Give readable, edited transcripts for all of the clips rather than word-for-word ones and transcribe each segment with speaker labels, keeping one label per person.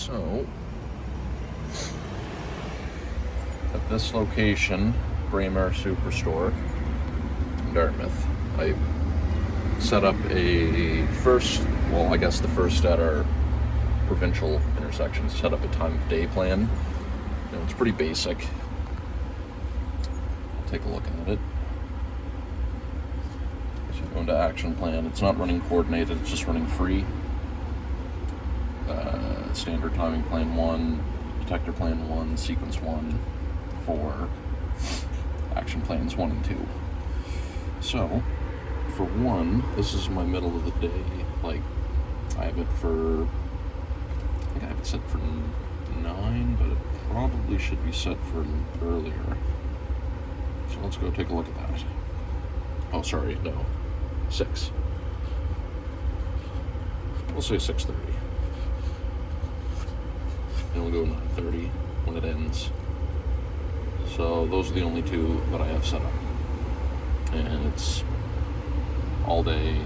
Speaker 1: So, at this location, Braemar Superstore in Dartmouth, I set up the first at our provincial intersection, set up a time of day plan. It's pretty basic. I'll take a look at it. So go into action plan. It's not running coordinated, it's just running free. Standard timing plan 1, detector plan 1, sequence 1 for action plans 1 and 2. So, for 1, this is my middle of the day. I have it for, I think I have it set for 9, but it probably should be set for earlier. So let's go take a look at that. Oh, sorry, no, 6. We'll say 6:30. And we'll go 9:30 when it ends. So those are the only 2 that I have set up. And it's all day,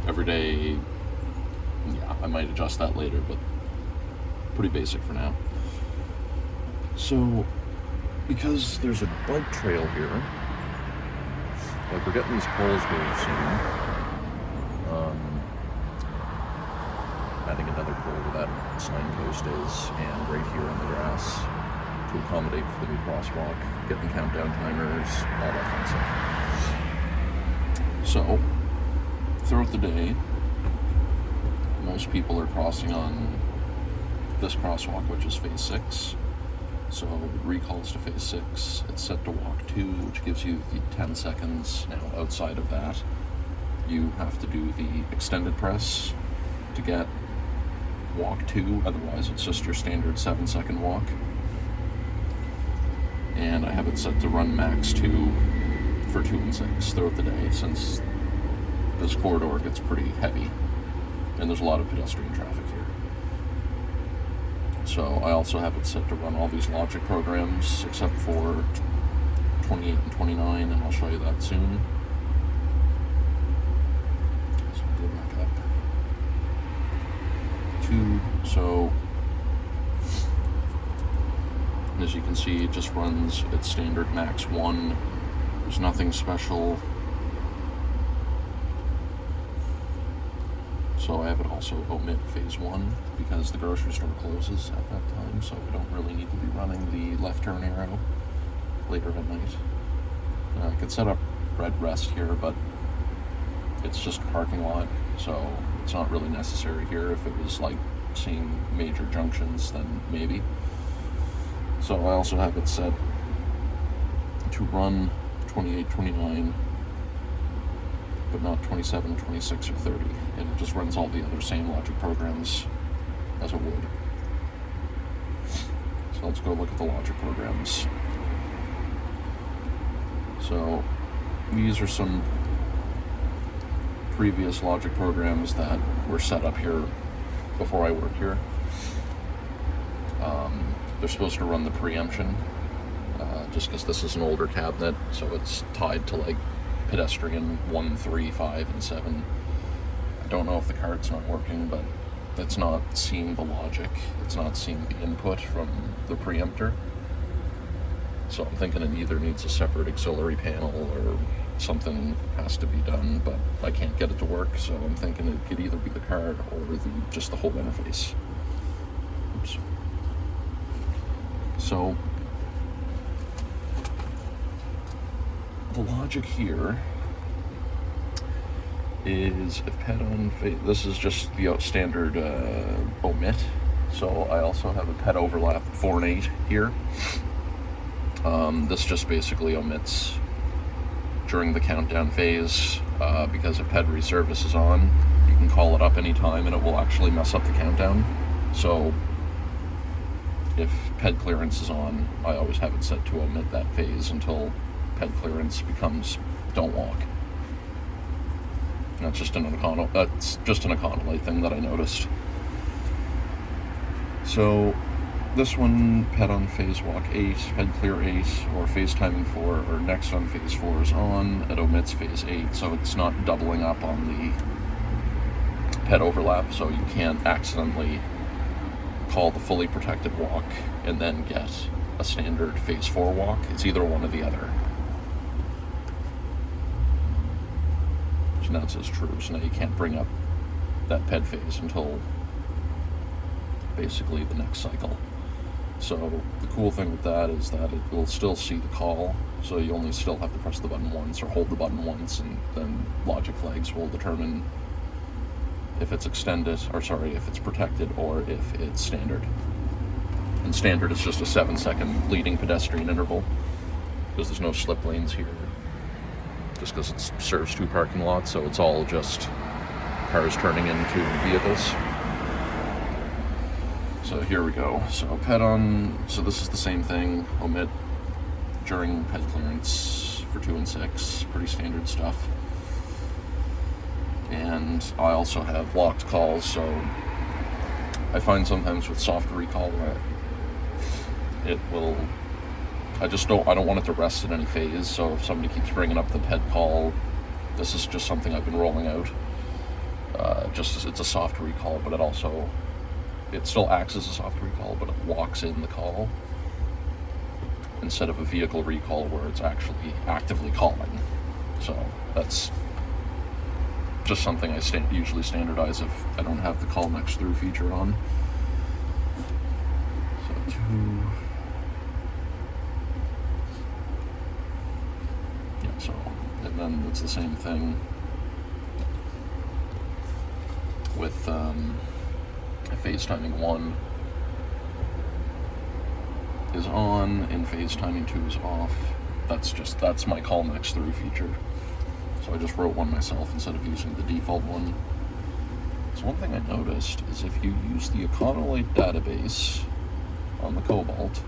Speaker 1: every day. Yeah, I might adjust that later, but pretty basic for now. So, because there's a bike trail here, we're getting these poles moved soon. Adding another pole where that signpost is, and right here in the grass to accommodate for the new crosswalk, getting countdown timers, all that fun stuff. So, throughout the day, most people are crossing on this crosswalk, which is phase 6. So it recalls to phase 6. It's set to walk 2, which gives you the 10 seconds. Now, outside of that, you have to do the extended press to get walk 2, otherwise it's just your standard 7-second walk. And I have it set to run max 2 for 2 and 6 throughout the day, since this corridor gets pretty heavy and there's a lot of pedestrian traffic here. So I also have it set to run all these logic programs except for 28 and 29, and I'll show you that soon. So I'll go back up. 2, so as you can see, it just runs its standard max 1. There's nothing special. So I have it also omit phase 1 because the grocery store closes at that time, so we don't really need to be running the left turn arrow later at night. I could set up red rest here, but it's just a parking lot, so it's not really necessary here. If it was like seeing major junctions, then maybe. So I also have it set to run 28, 29, but not 27, 26, or 30. And it just runs all the other same logic programs as it would. So let's go look at the logic programs. So these are some previous logic programs that were set up here before I worked here. They're supposed to run the preemption, just because this is an older cabinet, so it's tied to like pedestrian 1, 3, 5, and 7. I don't know if the card's not working, but it's not seeing the logic. It's not seeing the input from the preempter. So I'm thinking it either needs a separate auxiliary panel or something has to be done, but I can't get it to work, so I'm thinking it could either be the card or just the whole interface. Oops. So the logic here is if ped on phase, this is just the standard omit. So I also have a ped overlap 4 and 8 here. This just basically omits during the countdown phase, because if ped reservice is on, you can call it up anytime and it will actually mess up the countdown. So if ped clearance is on, I always have it set to omit that phase until ped clearance becomes don't walk. That's just an economy thing that I noticed. So this one, ped on phase walk 8, ped clear 8, or phase timing 4, or next on phase 4 is on, it omits phase 8, so it's not doubling up on the ped overlap, so you can't accidentally call the fully protected walk and then get a standard phase 4 walk. It's either one or the other. So now it says true, so now you can't bring up that ped phase until basically the next cycle. So the cool thing with that is that it will still see the call, so you only still have to press the button once or hold the button once, and then logic flags will determine if it's extended, or sorry, if it's protected or if it's standard. And standard is just a 7-second leading pedestrian interval, because there's no slip lanes here, just because it serves 2 parking lots, so it's all just cars turning into vehicles. So here we go. So ped on, so this is the same thing, omit during ped clearance for 2 and 6, pretty standard stuff. And I also have locked calls, so I find sometimes with soft recall where it will, I don't want it to rest in any phase, so if somebody keeps bringing up the ped call, this is just something I've been rolling out. It's a soft recall, but it still acts as a soft recall, but it locks in the call instead of a vehicle recall where it's actually actively calling. So that's just something I usually standardize if I don't have the call next through feature on. So 2. Yeah, so, and then it's the same thing with phase timing 1 is on and phase timing 2 is off. That's my call next through feature. So I just wrote one myself instead of using the default one. So one thing I noticed is if you use the Econolite database on the Cobalt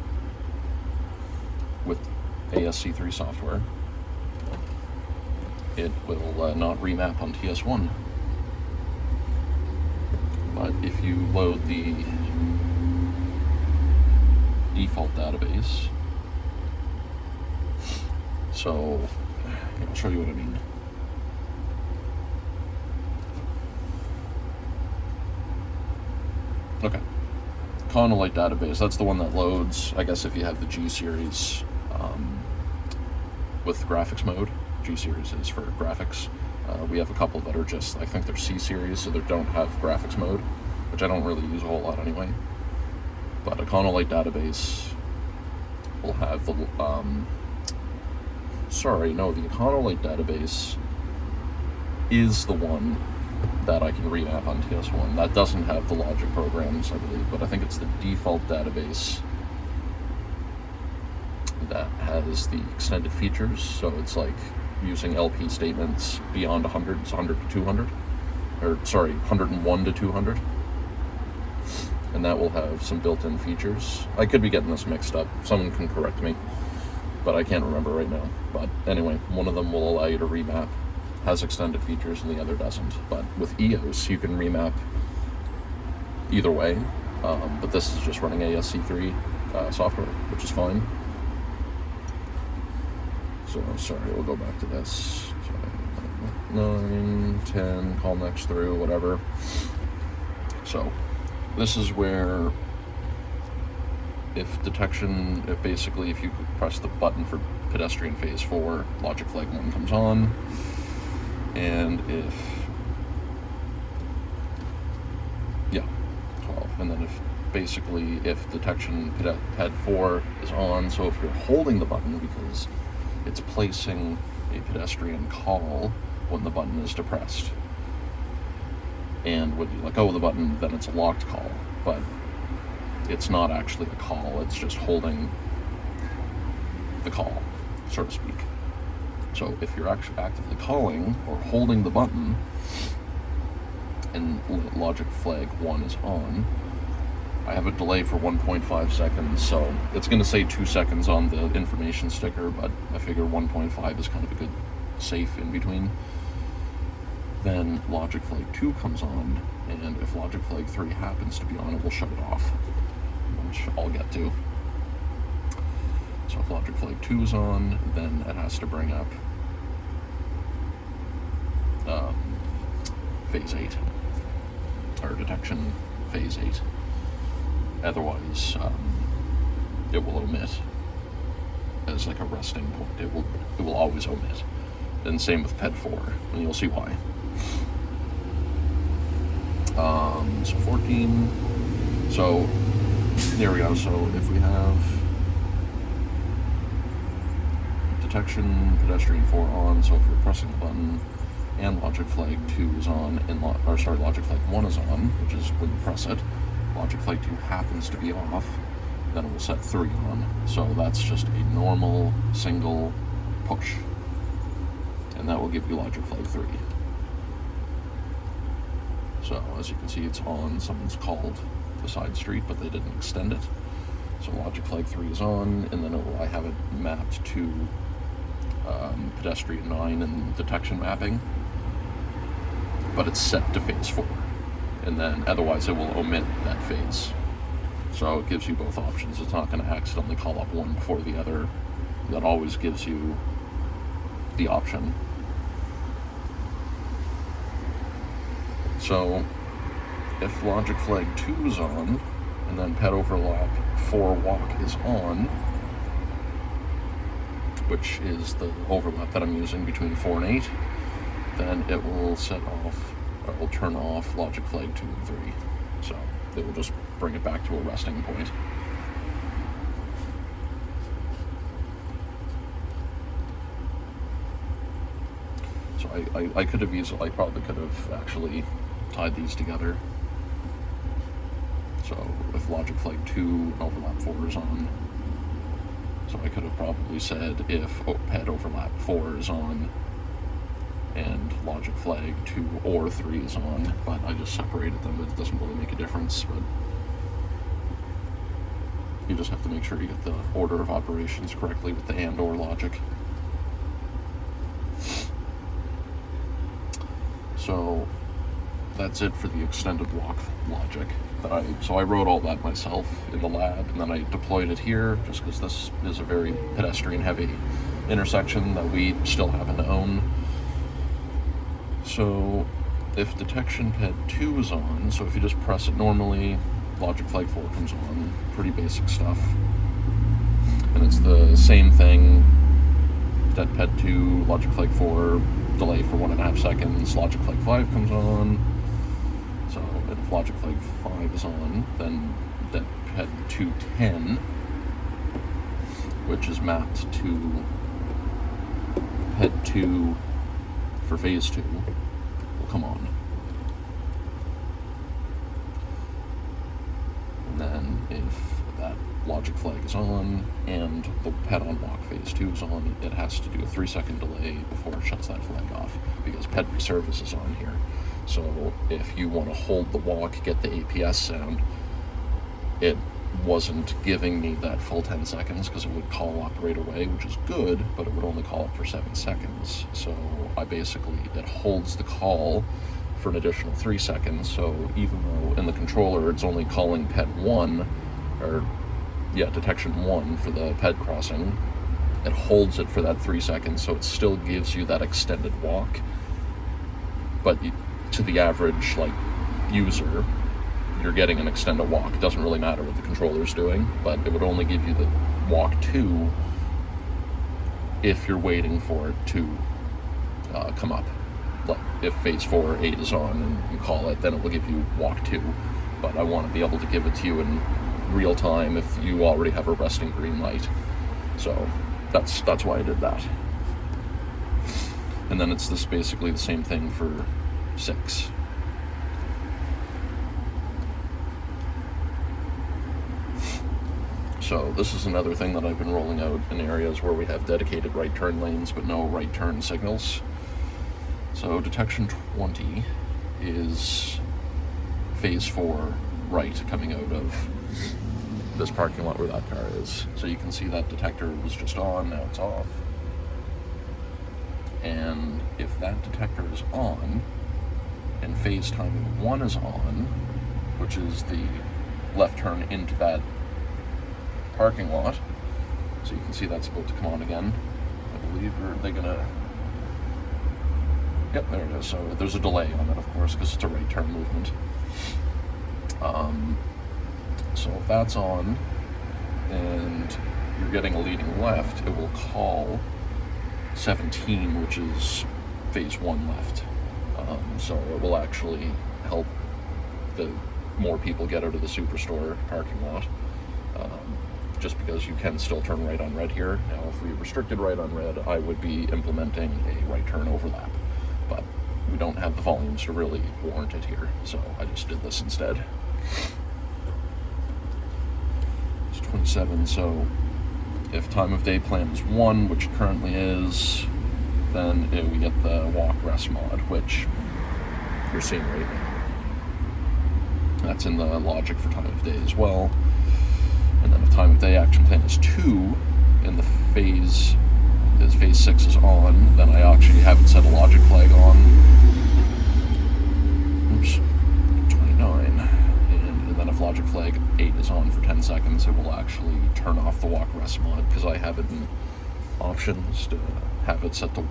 Speaker 1: with ASC3 software, it will not remap on TS1. But if you load the default database, so I'll show you what I mean. Okay, Econolite database, that's the one that loads, I guess if you have the G series with graphics mode. G series is for graphics. We have a couple that are just, I think they're C series, so they don't have graphics mode, which I don't really use a whole lot anyway. But Econolite database will have the, the Econolite database is the one that I can remap on TS1. That doesn't have the logic programs, I believe, but I think it's the default database that has the extended features, so it's like using LP statements beyond 100, it's 100 to 200, or sorry, 101 to 200, and that will have some built-in features. I could be getting this mixed up, someone can correct me, but I can't remember right now. But anyway, one of them will allow you to remap, has extended features, and the other doesn't. But with EOS, you can remap either way, but this is just running ASC3 software, which is fine. So, sorry, we'll go back to this. So, 9, 10, call next through, whatever. So, this is where if you press the button for pedestrian phase 4, logic flag 1 comes on, and if 12, and then if detection ped 4 is on, so if you're holding the button because it's placing a pedestrian call when the button is depressed, and when you let go of the button, then it's a locked call, but it's not actually a call, it's just holding the call, so to speak. So if you're actually actively calling or holding the button and logic flag 1 is on, I have a delay for 1.5 seconds, so it's going to say 2 seconds on the information sticker, but I figure 1.5 is kind of a good safe in between. Then logic flag 2 comes on, and if logic flag 3 happens to be on, it will shut it off, which I'll get to. So if logic flag 2 is on, then it has to bring up phase 8, or detection phase 8. Otherwise, it will omit as like a resting point. It will always omit. And same with ped 4, and you'll see why. So 14. So here we go. So if we have detection pedestrian 4 on, so if you're pressing the button and logic flag 2 is on, and logic flag 1 is on, which is when you press it, logic flag 2 happens to be off, then it will set 3 on. So that's just a normal single push, and that will give you logic flag 3. So as you can see, it's on. Someone's called the side street, but they didn't extend it. So logic flag 3 is on, and then I have it mapped to pedestrian 9 and detection mapping, but it's set to phase 4, and then otherwise it will omit that phase. So it gives you both options. It's not going to accidentally call up one before the other. That always gives you the option. So if logic flag 2 is on, and then ped overlap 4 walk is on, which is the overlap that I'm using between 4 and 8, then it will set off, or it will turn off logic flag 2 and 3. So it will just bring it back to a resting point. So I could have I probably could have actually tied these together. So with logic flag 2 and overlap 4 is on, so I could have probably said if ped overlap 4 is on and logic flag 2 or 3 is on, but I just separated them. It doesn't really make a difference, but you just have to make sure you get the order of operations correctly with the and or logic. So that's it for the extended walk logic. So I wrote all that myself in the lab, and then I deployed it here just because this is a very pedestrian heavy intersection that we still happen to own. So if detection ped 2 is on, so if you just press it normally, logic flag 4 comes on, pretty basic stuff. And it's the same thing, that ped 2, logic flag 4, delay for 1.5 seconds, logic flag 5 comes on. So if logic flag 5 is on, then that ped 210, which is mapped to ped 2 for phase 2, will come on. And then if that logic flag is on and the ped on walk phase 2 is on, it has to do a 3-second delay before it shuts that flag off, because ped reservice is on here. So if you want to hold the walk, get the APS sound, it wasn't giving me that full 10 seconds because it would call up right away, which is good, but it would only call up for 7 seconds. So it holds the call for an additional 3 seconds. So even though in the controller it's only calling ped 1, detection 1 for the ped crossing, it holds it for that 3 seconds, so it still gives you that extended walk. But to the average user, you're getting an extended walk. It doesn't really matter what the controller's doing, but it would only give you the walk 2 if you're waiting for it to come up. Like if phase 4 or 8 is on and you call it, then it will give you walk 2. But I want to be able to give it to you in real time if you already have a resting green light. So that's why I did that. And then it's basically the same thing for 6. So this is another thing that I've been rolling out in areas where we have dedicated right turn lanes but no right turn signals. So detection 20 is phase 4 right coming out of this parking lot where that car is. So you can see that detector was just on, now it's off. And if that detector is on and phase timing 1 is on, which is the left turn into that parking lot, so you can see that's about to come on again, I believe. Or are they gonna... Yep, there it is. So there's a delay on it, of course, because it's a right turn movement. So if that's on and you're getting a leading left, it will call 17, which is phase 1 left. So it will actually help the more people get out of the Superstore parking lot, just because you can still turn right on red here. Now, if we restricted right on red, I would be implementing a right turn overlap, but we don't have the volumes to really warrant it here, so I just did this instead. It's 27, so if time of day plan is 1, which it currently is, then we get the walk rest mod, which you're seeing right now. That's in the logic for time of day as well. And then if time of day action plan is 2, and the phase 6 is on, then I actually have it set a logic flag on. Oops, 29. And then if logic flag 8 is on for 10 seconds, it will actually turn off the walk rest mod, because I have it in options to have it set to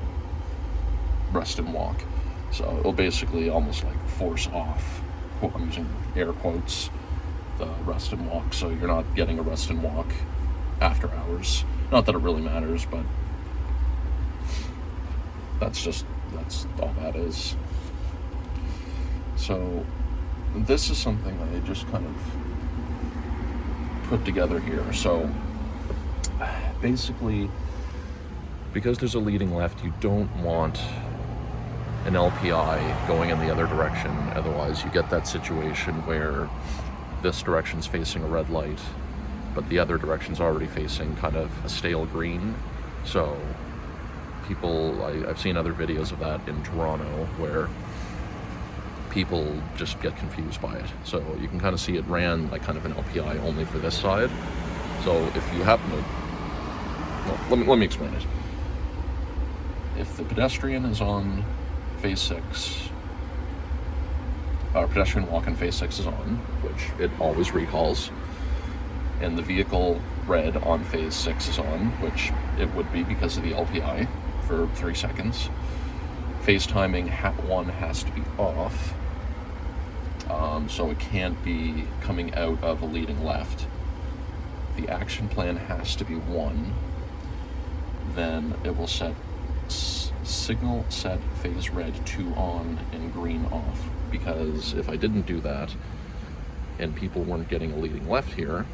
Speaker 1: rest and walk. So it'll basically almost like force off, I'm using air quotes, the rest and walk, so you're not getting a rest and walk after hours. Not that it really matters, but that's all that is. So this is something I just kind of put together here. So basically, because there's a leading left, you don't want an LPI going in the other direction. Otherwise you get that situation where this direction's facing a red light, but the other direction's already facing kind of a stale green. So I've seen other videos of that in Toronto where people just get confused by it. So you can kind of see it ran like kind of an LPI only for this side. So if you happen to, well, let me explain it. If the pedestrian is on phase 6, pedestrian walk in phase 6 is on, which it always recalls, and the vehicle red on phase 6 is on, which it would be because of the LPI for 3 seconds. Phase timing 1 has to be off, so it can't be coming out of a leading left. The action plan has to be 1, then it will set signal set phase red 2 on and green off, because if I didn't do that and people weren't getting a leading left here,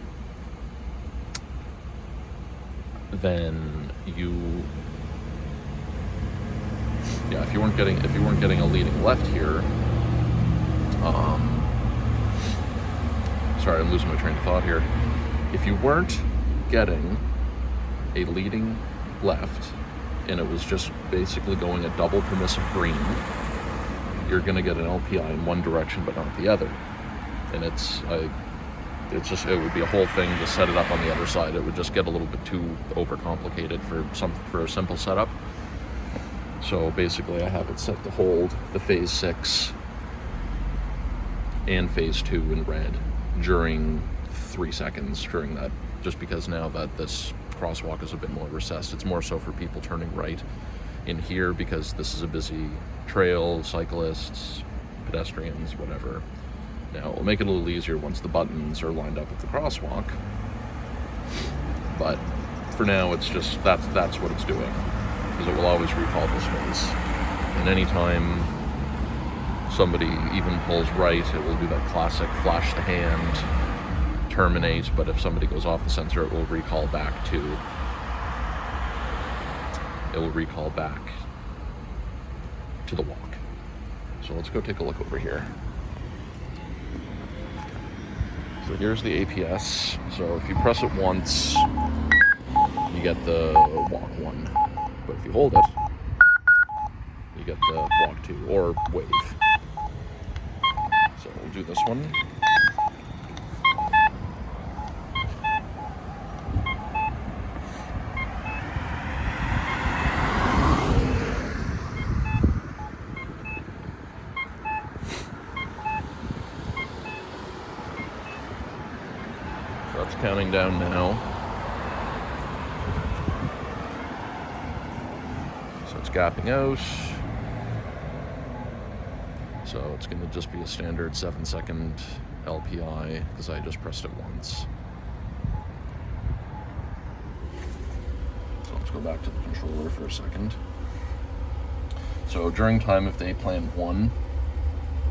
Speaker 1: then if you weren't getting a leading left here, sorry, I'm losing my train of thought here. If you weren't getting a leading left and it was just basically going a double permissive green, you're going to get an LPI in one direction but not the other. And it would be a whole thing to set it up on the other side. It would just get a little bit too overcomplicated for a simple setup. So basically I have it set to hold the phase 6 and phase 2 in red during 3 seconds during that, just because now that this crosswalk is a bit more recessed, it's more so for people turning right in here, because this is a busy trail, cyclists, pedestrians, whatever. Now, it'll make it a little easier once the buttons are lined up with the crosswalk, but for now, it's just, that's what it's doing, because it will always recall this phase. And anytime somebody even pulls right, it will do that classic flash the hand, terminate, but if somebody goes off the sensor, it will recall back to the walk. So let's go take a look over here. So here's the APS. So if you press it once, you get the walk 1. But if you hold it, you get the walk 2, or wave. So we'll do this one. That's counting down now. So it's gapping out. So it's going to just be a standard 7-second LPI because I just pressed it once. So let's go back to the controller for a second. So during time of day plan 1,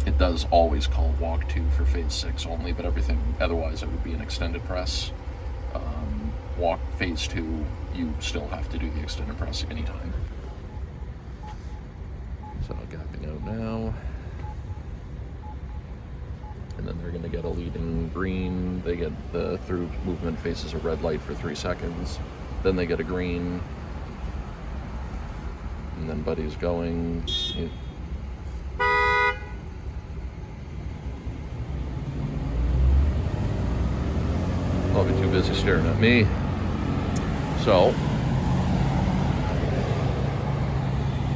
Speaker 1: it does always call walk 2 for phase 6 only, but everything otherwise it would be an extended press. Walk phase 2, you still have to do the extended press anytime. So gapping out now. And then they're going to get a leading green. They get the through movement faces a red light for 3 seconds. Then they get a green. And then Buddy's going. I'll be too busy staring at me. So,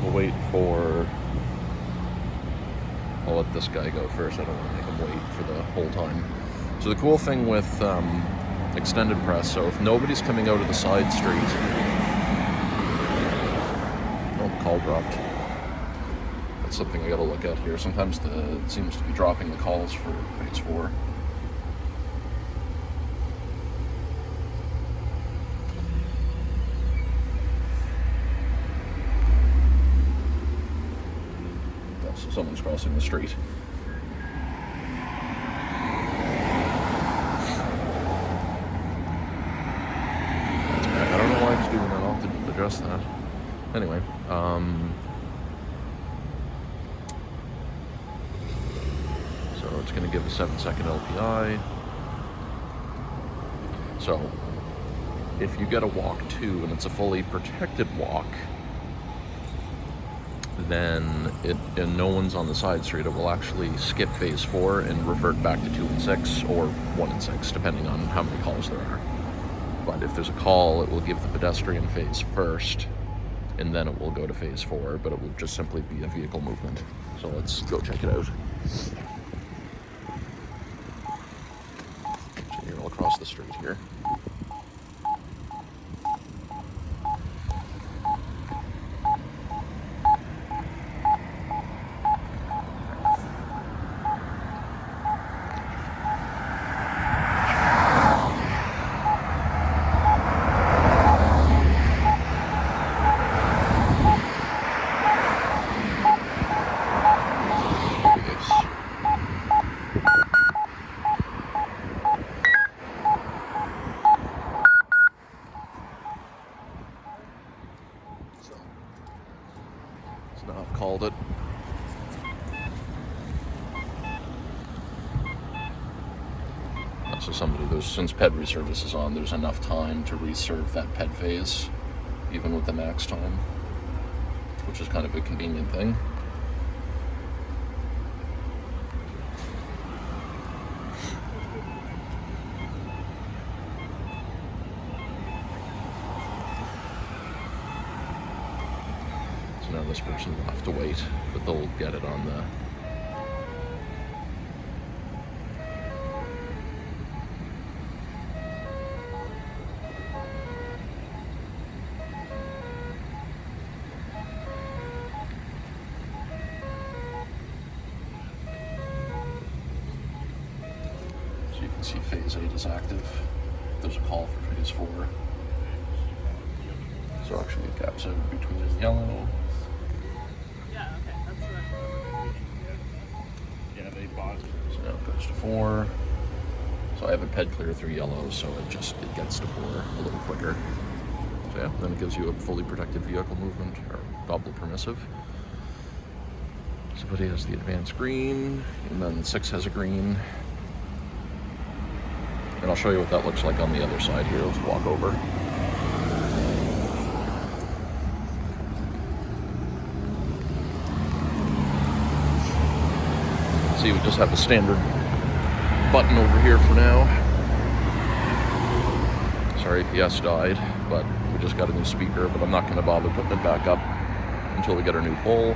Speaker 1: we'll wait for... I'll let this guy go first. I don't want to make him wait for the whole time. So the cool thing with extended press, so if nobody's coming out of the side street... Oh, the call dropped. That's something I gotta look at here. Sometimes it seems to be dropping the calls for phase 4. Someone's crossing the street. I don't know why it's doing that. I'll have to address that. Anyway, so it's going to give a 7-second LPI. So if you get a walk 2 and it's a fully protected walk, then and no one's on the side street, it will actually skip phase 4 and revert back to 2 and 6 or 1 and 6, depending on how many calls there are. But if there's a call, it will give the pedestrian phase first, and then it will go to phase 4, but it will just simply be a vehicle movement. So let's go check it out. So you're all across the street here. Now I've called it. So since ped reservice is on, there's enough time to reserve that ped phase, even with the max time, which is kind of a convenient thing. Now this person will have to wait, but they'll get it on the... So you can see phase 8 is active. There's a call for phase 4. So actually it gaps out between yellow. So now it goes to 4. So I have a ped clear through yellow, so it gets to 4 a little quicker. So yeah, then it gives you a fully protected vehicle movement, or double permissive. Somebody has the advanced green, and then 6 has a green. And I'll show you what that looks like on the other side here. Let's walk over. See, we just have the standard button over here for now. Sorry, APS died, but we just got a new speaker, but I'm not going to bother putting it back up until we get our new pole.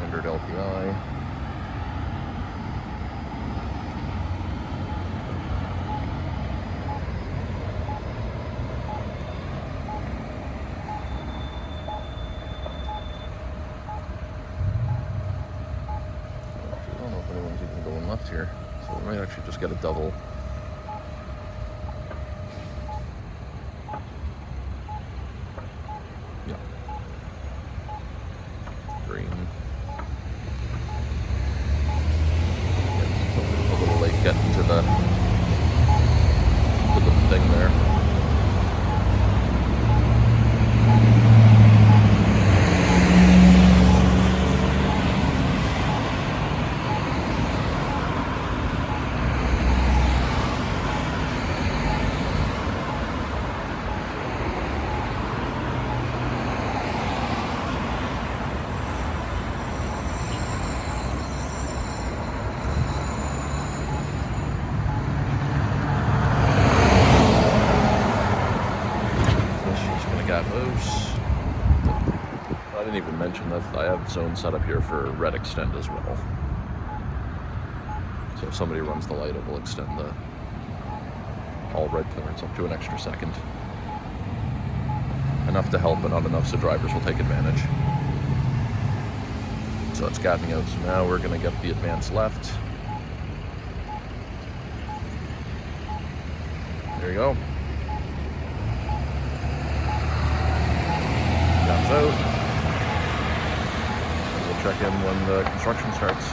Speaker 1: standard LPI. I don't know if anyone's even going left here, so we might actually just get a double. Yeah. Green. A little late getting to the thing there. I didn't even mention that I have zone set up here for red extend as well. So if somebody runs the light, it will extend the all red clearance up to an extra second. Enough to help, but not enough so drivers will take advantage. So it's gapping out. So now we're going to get the advance left. There you go. Gaps out. Check in when the construction starts.